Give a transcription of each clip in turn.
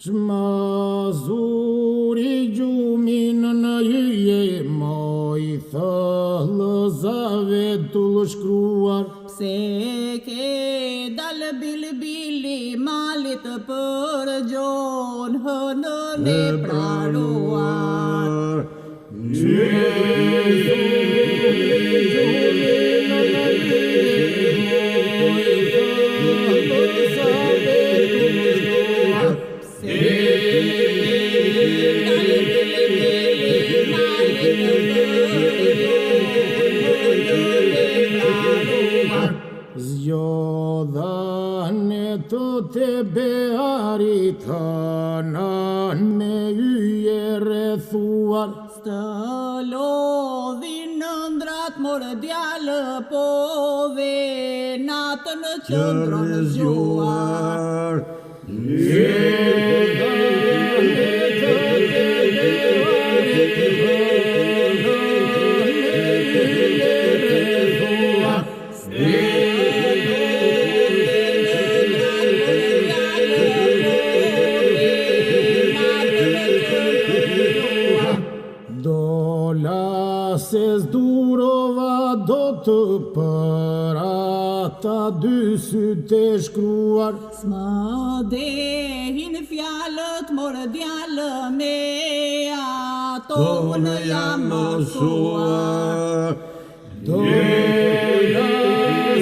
Çmazuri gjumin në hyje, moj thellëzave tull shkruar. Pse ke dal bilbili malit për gjon hënën e praruar. Zgjodhane të te bearit hënën me hyje rrethuar. Stë lodhin në ndrat morë djalë, po dhe natën qëndron zgjuar. Dola se zdurova do të për ata dy sytë shkruar. S'më dehin fjalët morë djalë, me ato në jam mësuar. Dola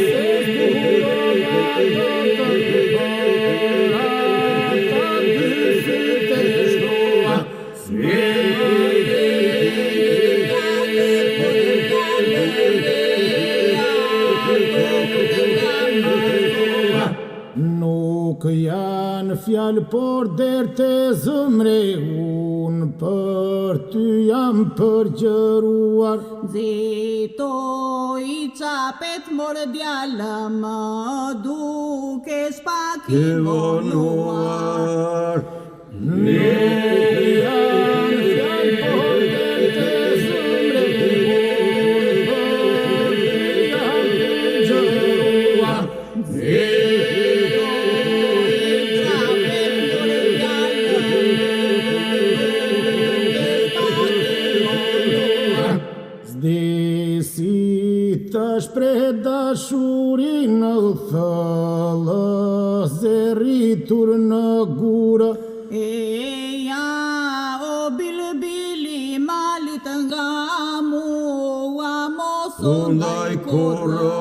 se zdurova do të për ata dy sytë shkruar. Nuk janë fjalë, por derte zëmre, unë për ty jam përgjëruar. Nxito i çapet morë djalë, më duke s'pak i vonuar. Nuk janë fjalë, por derte zëmre, unë për ty jam përgjëruar. Desi të shpreh dashurin në thellëze rritur në gurë. Eja o bilbili malit nga mua, mos u ndaj kurrë.